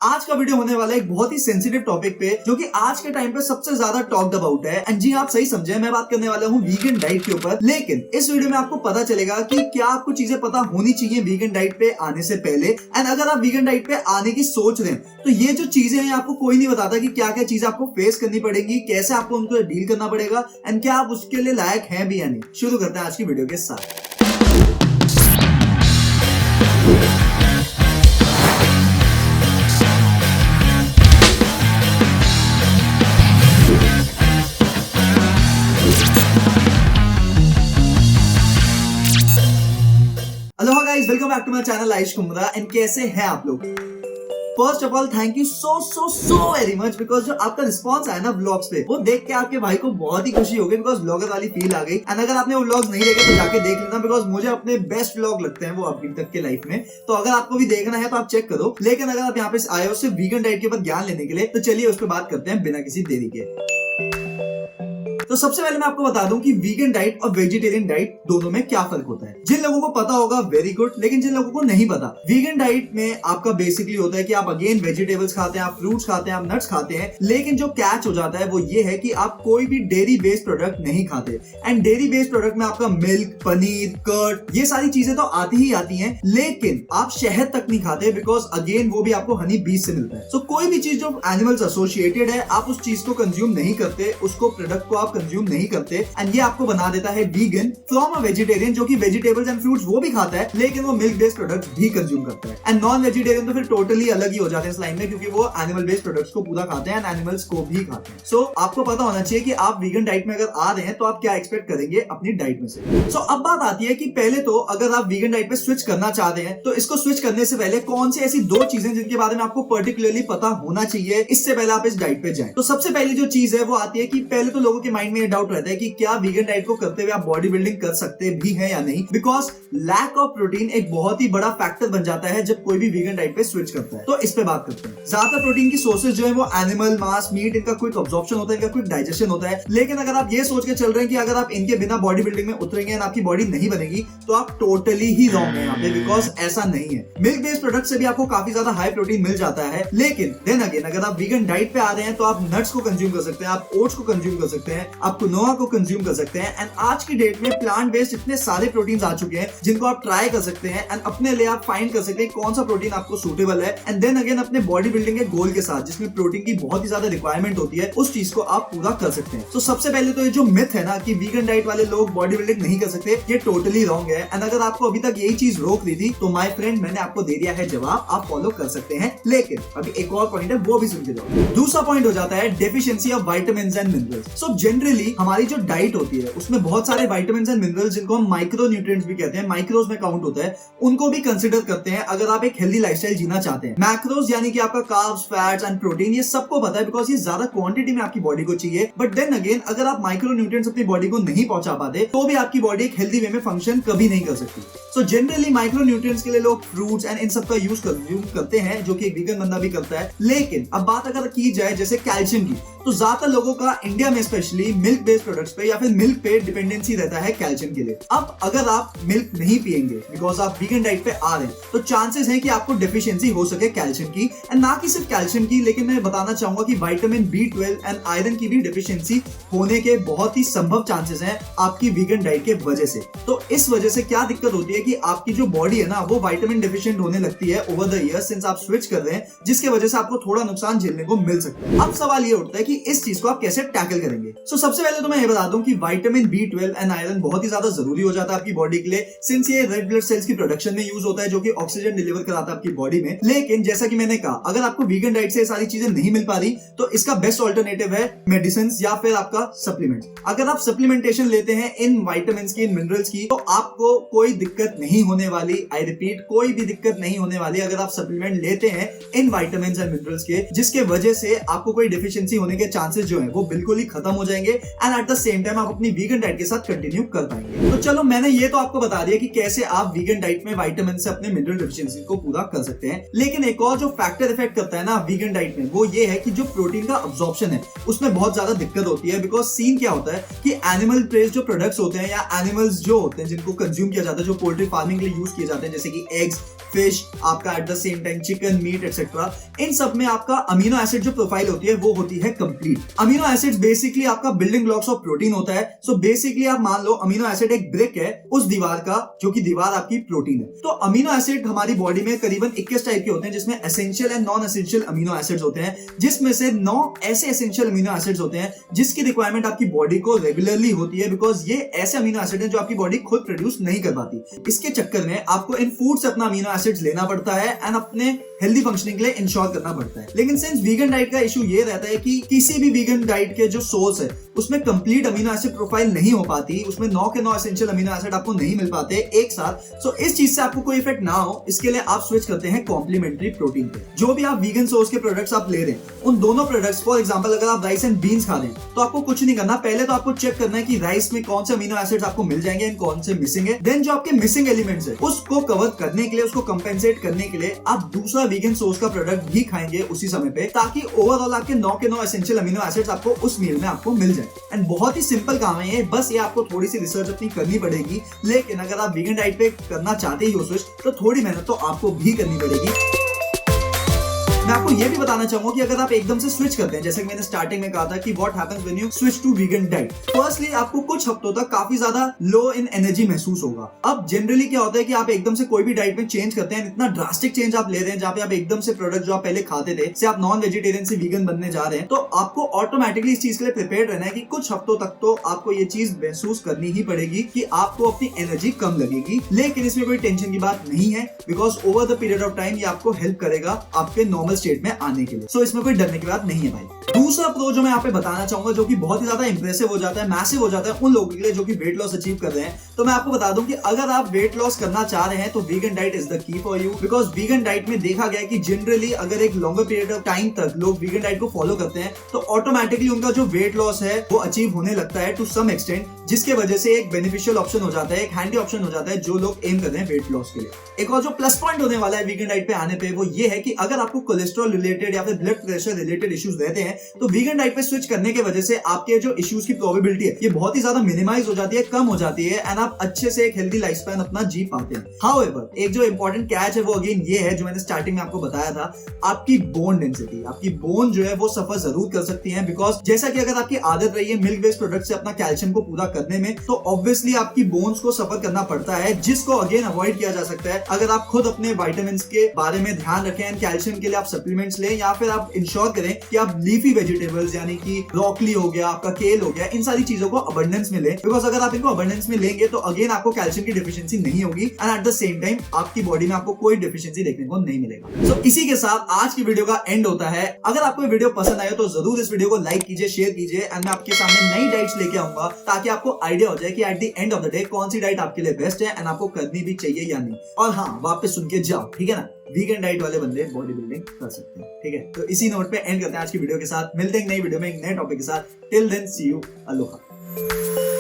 आज का वीडियो होने वाला है एक बहुत ही सेंसिटिव टॉपिक पे, जो कि आज के टाइम पे सबसे ज्यादा टॉक्ड अबाउट है। एंड जी आप सही समझे, मैं बात करने वाला हूँ वीगन डाइट के ऊपर। लेकिन इस वीडियो में आपको पता चलेगा कि क्या आपको चीजें पता होनी चाहिए वीगन डाइट पे आने से पहले। एंड अगर आप वीगन डाइट पे आने की सोच रहे हैं तो ये जो चीजें हैं आपको कोई नहीं बताता कि क्या क्या चीजें आपको फेस करनी पड़ेगी, कैसे आपको उनको डील करना पड़ेगा एंड क्या आप उसके लिए लायक हैं भी या नहीं। शुरू करते हैं आज की वीडियो के साथ। Hello guys, welcome back to my channel Ayush Kumra. And कैसे हैं आप लोग? First of all thank you so very much, because जो आपका रिस्पॉन्स आया ना व्लॉग्स पे, वो देख के आपके भाई को बहुत ही खुशी हो गई, बिकॉज व्लॉगर वाली फील आ गई। एंड अगर आपने वो व्लॉग्स नहीं देखे तो जाके देख लेना, बिकॉज मुझे अपने बेस्ट व्लॉग लगते हैं वो अभी तक के लाइफ में। तो अगर आपको भी देखना है तो आप चेक करो। लेकिन अगर आप यहाँ पे आए हो सिर्फ वीगन डाइट के ऊपर ज्ञान लेने के लिए, तो चलिए उस पर बात करते हैं बिना किसी देरी के। तो सबसे पहले मैं आपको बता दूं कि वीगन डाइट और वेजिटेरियन डाइट दोनों में क्या फर्क होता है। जिन लोगों को पता होगा वेरी गुड, लेकिन जिन लोगों को नहीं पता, वीगन डाइट में आपका बेसिकली होता है कि आप अगेन वेजिटेबल्स खाते हैं, आप फ्रूट्स खाते हैं, आप नट्स खाते हैं। लेकिन जो कैच हो जाता है वो ये है कि आप कोई भी डेयरी बेस्ड प्रोडक्ट नहीं खाते। एंड डेयरी बेस्ड प्रोडक्ट में आपका मिल्क, पनीर, कर्ड, ये सारी चीजें तो आती ही आती हैं, लेकिन आप शहद तक नहीं खाते, बिकॉज अगेन वो भी आपको हनी बीज से मिलता है। सो कोई भी चीज जो एनिमल्स एसोसिएटेड है, आप उस चीज को कंज्यूम नहीं करते, उसको प्रोडक्ट को आप कंज्यूम नहीं करते। एंड ये आपको बना देता है वीगन फ्रॉम अ वेजिटेरियन, जो कि वेजिटेबल्स एंड फ्रूट्स वो भी खाता है, लेकिन वो मिल्क बेस्ड प्रोडक्ट्स भी कंज्यूम करता है। एंड नॉन वेजिटेरियन तो फिर टोटली अलग ही हो जाते हैं इस लाइन में, क्योंकि वो एनिमल बेस्ड प्रोडक्ट्स को पूरा खाते हैं एंड एनिमल्स को भी खाते हैं। सो आपको पता होना चाहिए कि आप वीगन डाइट में अगर आ रहे हैं तो आप क्या एक्सपेक्ट करेंगे अपनी डाइट में से। सो अब बात आती है कि पहले तो अगर आप वीगन डाइट पे स्विच करना चाहते हैं तो इसको स्विच करने से पहले कौन सी ऐसी दो चीजें जिनके बारे में आपको पर्टिकुलरली पता होना चाहिए, इससे पहले आप इस डाइट पे जाएं। तो सबसे पहली जो चीज है वो आती है कि पहले तो लोगों के माइंड में डाउट रहता है कि क्या वीगन डाइट को करते हुए आप बॉडी बिल्डिंग कर सकते भी हैं या नहीं, बिकॉज लैक ऑफ प्रोटीन एक बहुत ही बड़ा फैक्टर बन जाता है जब कोई भी वीगन डाइट पे स्विच करता है। तो इस पे बात करते हैं। ज्यादातर प्रोटीन की सोर्सेज जो है वो एनिमल, मांस, मीट, इनका क्विक अब्जॉर्प्शन होता है, इनका क्विक डाइजेशन होता है। लेकिन अगर आप ये सोच के चल रहे हैं कि अगर आप इनके बिना बॉडी बिल्डिंग में उतरेंगे एंड आपकी बॉडी नहीं बनेगी, तो आप टोटली ही रॉन्ग है यहाँ पे, बिकॉज ऐसा नहीं है। मिल्क बेस्ड प्रोडक्ट से भी आपको काफी ज्यादा हाई प्रोटीन मिल जाता है, लेकिन देन अगेन अगर आप वीगन डाइट पे आ रहे हैं तो आप नट्स को कंज्यूम कर सकते हैं, आप ओट्स को कंज्यूम कर सकते हैं, आप क्विनोआ को कंज्यूम कर सकते हैं। एंड आज की डेट में प्लांट बेस्ड इतने सारे प्रोटीन आ चुके हैं जिनको आप ट्राई कर सकते हैं एंड अपने लिए आप फाइंड कर सकते हैं कौन सा प्रोटीन आपको सूटेबल है। एंड देन अगेन अपने बॉडी बिल्डिंग के गोल के साथ, जिसमें प्रोटीन की बहुत ही ज्यादा रिक्वायरमेंट होती है, उस चीज को आप पूरा कर सकते हैं। तो सबसे पहले तो ये जो मिथ है ना कि वीगन डाइट वाले लोग बॉडी बिल्डिंग नहीं कर सकते, ये टोटली रॉन्ग है। एंड अगर आपको अभी तक यही चीज रोक रही थी तो माय फ्रेंड, मैंने आपको दे दिया है जवाब, आप फॉलो कर सकते हैं। लेकिन अभी एक और पॉइंट है, वो भी सुन के जाओ। दूसरा पॉइंट हो जाता है deficiency of vitamins and minerals. So generally हमारी जो डाइट होती है उसमें बहुत सारे विटामिन्स एंड मिनरल्स, जिनको हम माइक्रो न्यूट्रिएंट्स भी कहते हैं, माइक्रोज में काउंट होता है, उनको भी कंसीडर करते हैं अगर आप एक हेल्दी लाइफस्टाइल जीना चाहते हैं। मैक्रोज यानी कि आपका कार्ब्स, फैट्स एंड प्रोटीन, ये सबको पता है बिकॉज ये ज्यादा क्वांटिटी में आपकी बॉडी को चाहिए। बट देन अगेन अगर आप माइक्रो न्यूट्रिएंट्स अपनी बॉडी को नहीं पहुंचा पाते तो भी आपकी बॉडी एक हेल्दी वे में फंक्शन कभी नहीं कर सकती। सो जनरली माइक्रो न्यूट्रिएंट्स के लिए लोग फ्रूट्स एंड इन सब का यूज करते हैं, जो कि एक वीगन बंदा भी करता है। लेकिन अब बात अगर की जाए जैसे कैल्शियम की, तो ज्यादातर लोगों का इंडिया में स्पेशली मिल्क बेस्ड प्रोडक्ट्स पे या फिर मिल्क पे डिपेंडेंसी रहता है कैल्शियम के लिए। अब अगर आप मिल्क नहीं पिएंगे बिकॉज आप वीगन डाइट पे आ रहे हैं, तो चांसेस हैं कि आपको डेफिशिएंसी हो सके कैल्शियम की। एंड ना कि सिर्फ कैल्शियम की, लेकिन मैं बताना चाहूंगा कि विटामिन B12 एंड आयरन की भी डेफिशिएंसी होने के बहुत ही संभव चांसेस हैं आपकी वीगन डाइट के वजह से। तो इस वजह से क्या दिक्कत होती है कि आपकी जो बॉडी है ना वो विटामिन डेफिशिएंट होने लगती है ओवर द ईयर सिंस आप स्विच कर रहे हैं, जिसके वजह से आपको थोड़ा नुकसान झेलने को मिल सकता है। अब सवाल ये उठता है कि इस चीज को आप कैसे टैकल करेंगे। सो सबसे पहले तो मैं ये बता दूं कि विटामिन B12 एंड आयरन बहुत ही ज्यादा जरूरी हो जाता है आपकी बॉडी के लिए, सिंस ये रेड ब्लड सेल्स की प्रोडक्शन में यूज होता है, जो कि ऑक्सीजन डिलीवर कराता है आपकी बॉडी में। लेकिन जैसा कि मैंने कहा, अगर आपको वीगन डाइट से ये सारी चीजें नहीं मिल पा रही तो इसका बेस्ट ऑल्टरनेटिव है मेडिसिन या फिर आपका सप्लीमेंट। अगर आप सप्लीमेंटेशन लेते हैं इन विटामिन्स की, इन मिनरल्स की, तो आपको कोई दिक्कत नहीं होने वाली। आई रिपीट, कोई भी दिक्कत नहीं होने वाली अगर आप सप्लीमेंट लेते हैं इन विटामिन्स एंड मिनरल्स के, जिसके वजह से आपको कोई डेफिशिएंसी होने के चांसेस जो है वो बिल्कुल ही खत्म हो जाएंगे। And eight the same time आप अपनी वीगन डाइट के साथ कंटिन्यू कर पाएंगे। तो चलो मैंने ये तो आपको बता दिया कि कैसे आप वीगन डाइट में विटामिन से अपने मिनरल डेफिशिएंसी को पूरा कर सकते हैं, लेकिन एक और जो फैक्टर इफेक्ट करता है ना वीगन डाइट में, वो ये है कि जो प्रोटीन का अब्जॉर्प्शन है उसमें बहुत ज्यादा दिक्कत होती है। बिकॉज सीन क्या होता है कि एनिमल बेस्ड जो प्रोडक्ट्स होते हैं या एनिमल्स जो होते हैं जिनको कंज्यूम किया जाता है, जो पोल्ट्री फार्मिंग के लिए यूज किए जाते हैं, जैसे कि एग्स, फिश, आपका at the same time chicken, meat etcetera, इन सब में आपका अमीनो एसिड जो प्रोफाइल होती है वो होती है कंप्लीट। अमीनो एसिड्स बेसिकली आपका बिल्डिंग ब्लॉक्स ऑफ प्रोटीन होता है। सो बेसिकली आप मान लो अमीनो एसिड एक ब्रिक है उस दीवार का, जो कि दीवार आपकी प्रोटीन है। तो अमीनो एसिड हमारी बॉडी में करीबन 21 टाइप के होते हैं, जिसमें essential and non essential amino acids होते हैं, जिसमें से 9 ऐसे एसेंशियल अमीनो एसिड्स होते हैं जिसकी रिक्वायरमेंट आपकी बॉडी को रेगुलरली होती है। बिकॉज ये ऐसे अमीनो एसिड हैं जो आपकी बॉडी खुद प्रोड्यूस नहीं कर पाती। इसके चक्कर में आपको इन फूड से अपना अमीनो एसिड्स लेना पड़ता है एंड अपने हेल्दी फंक्शनिंग के लिए इंश्योर करना पड़ता है। लेकिन सिंस वीगन डाइट का इशू ये रहता है कि किसी भी वीगन डाइट के जो सोर्स है उसमें कंप्लीट अमीनो एसिड प्रोफाइल नहीं हो पाती, उसमें 9 के 9 एसेंशियल अमीनो एसिड आपको नहीं मिल पाते एक साथ। सो इस चीज से आपको कोई इफेक्ट ना हो, इसके लिए आप स्विच करते हैं कॉम्प्लीमेंट्री प्रोटीन पे। जो भी आप वीगन सोर्स के प्रोडक्ट्स आप ले रहे हैं, उन दोनों प्रोडक्ट्स, फॉर एग्जांपल अगर आप राइस एंड बीन्स खा रहे हैं तो आपको कुछ नहीं करना, पहले तो आपको चेक करना है कि राइस में कौन से अमीनो एसिड्स आपको मिल जाएंगे एंड कौन से मिसिंग है। देन जो आपके मिसिंग एलिमेंट्स है उसको कवर करने के लिए, उसको कंपेंसेट करने के लिए आप दूसरा वीगन सोर्स का प्रोडक्ट भी खाएंगे उसी समय पे, ताकि ओवरऑल आपके 9 के 9 एसेंशियल अमीनो एसिड्स आपको उस मील में आपको मिल जाए। एंड बहुत ही सिंपल काम है ये, बस ये आपको थोड़ी सी रिसर्च अपनी करनी पड़ेगी। लेकिन अगर आप वीगन डाइट पे करना चाहते ही हो स्विच, तो थोड़ी मेहनत तो आपको भी करनी पड़ेगी। मैं आपको ये भी बताना चाहूंगा कि अगर आप एकदम से स्विच करते हैं, जैसे कि मैंने स्टार्टिंग में कहा था कि what happens when you switch to vegan diet, firstly आपको कुछ हफ्तों तक काफी ज्यादा लो इन एनर्जी महसूस होगा। अब जनरली क्या होता है कि आप एकदम से कोई भी डाइट में चेंज करते हैं, इतना ड्रास्टिक चेंज आप ले रहे हैं जहां पे आप एकदम से प्रोडक्ट जो आप पहले खाते थे से आप नॉन वेजिटेरियन से वीगन बनने जा रहे हैं, तो आपको ऑटोमेटिकली इस चीज के लिए प्रिपेयर रहना है कि कुछ हफ्तों तक तो आपको ये चीज महसूस करनी ही पड़ेगी कि आपको अपनी एनर्जी कम लगेगी। लेकिन इसमें कोई टेंशन की बात नहीं है, because over the period of time ये आपको हेल्प करेगा आपके नॉर्मल स्टेट में आने के लिए। सो इसमें कोई डरने की बात नहीं है भाई। दूसरा प्रो जो मैं यहाँ पे बताना चाहूंगा, जो कि बहुत ही ज्यादा इंप्रेसिव हो जाता है, मैसिव हो जाता है उन लोगों के लिए जो कि वेट लॉस अचीव कर रहे हैं, तो मैं आपको बता दूं कि अगर आप वेट लॉस करना चाह रहे हैं तो vegan diet is the key for you. Because vegan diet में देखा गया है कि जनरली अगर एक लॉन्गर पीरियड ऑफ टाइम तक लोग वीगन डाइट को फॉलो करते हैं तो ऑटोमेटिकली उनका जो वेट लॉस है वो अचीव होने लगता है टू सम एक्सटेंट, जिसके वजह से एक बेनिफिशियल ऑप्शन हो जाता है, एक हैंडी ऑप्शन हो जाता है जो लोग एम कर रहे हैं वेट लॉस के लिए। एक और जो प्लस पॉइंट होने वाला है वीगन डाइट पे आने पे वो ये है कि अगर आपको कोलेस्ट्रॉल रिलेटेड या फिर ब्लड प्रेशर रिलेटेड इश्यूज रहते हैं तो वीगन डाइट पे स्विच करने की वजह से आपके जो इश्यूज की प्रोबेबिलिटी है ये बहुत ही ज्यादा मिनिमाइज हो जाती है, कम हो जाती है एंड आप अच्छे से एक हेल्दी लाइफ स्पैन अपना जी पाते हैं। हाउएवर एक जो इंपॉर्टेंट कैच है वो अगेन ये है जो मैंने स्टार्टिंग में आपको बताया था, आपकी बोन डेंसिटी, आपकी बोन जो है वो सफर जरूर कर सकती है। बिकॉज जैसा कि अगर आपकी आदत रही है मिल्क बेस्ड प्रोडक्ट से अपना कैल्शियम को पूरा करने में, तो ऑब्वियसली आपकी बोन्स को सफर करना पड़ता है, जिसको अगेन अवॉइड किया जा सकता है अगर आप खुद अपने विटामिन्स के बारे में ध्यान रखें एंड कैल्शियम के लिए आप सप्लीमेंट्स लें, या फिर आप इंश्योर करें कि आप लीफी वेजिटेबल्स यानी कि ब्रोकली हो गया, आपका केल हो गया, इन सारी चीजों को अबंडेंस में लें। बिकॉज अगर आप इनको अबंडेंस में लेंगे तो अगेन आपको कैल्शियम की डेफिशिएंसी नहीं होगी and eight the same time आपकी बॉडी में आपको कोई डेफिशिएंसी देखने को नहीं मिलेगा। सो इसी के साथ आज की वीडियो का एंड होता है। अगर आपको ये वीडियो पसंद आया तो जरूर इस वीडियो को लाइक कीजिए, शेयर कीजिए एंड मैं आपके सामने नई डाइट्स लेके आऊंगा ताकि आपको आइडिया हो जाए कि at the end of the day कौन सी डाइट आपके लिए बेस्ट है एंड आपको करनी भी चाहिए या नहीं। और हाँ, वापस सुन के जाओ, ठीक है ना, वीगन डाइट वाले बंदे बॉडी बिल्डिंग कर सकते हैं, ठीक है। तो इसी नोट पे एंड करते हैं आज की वीडियो के साथ। मिलते हैं नई वीडियो में एक नए टॉपिक के साथ। Till then see you, Aloha.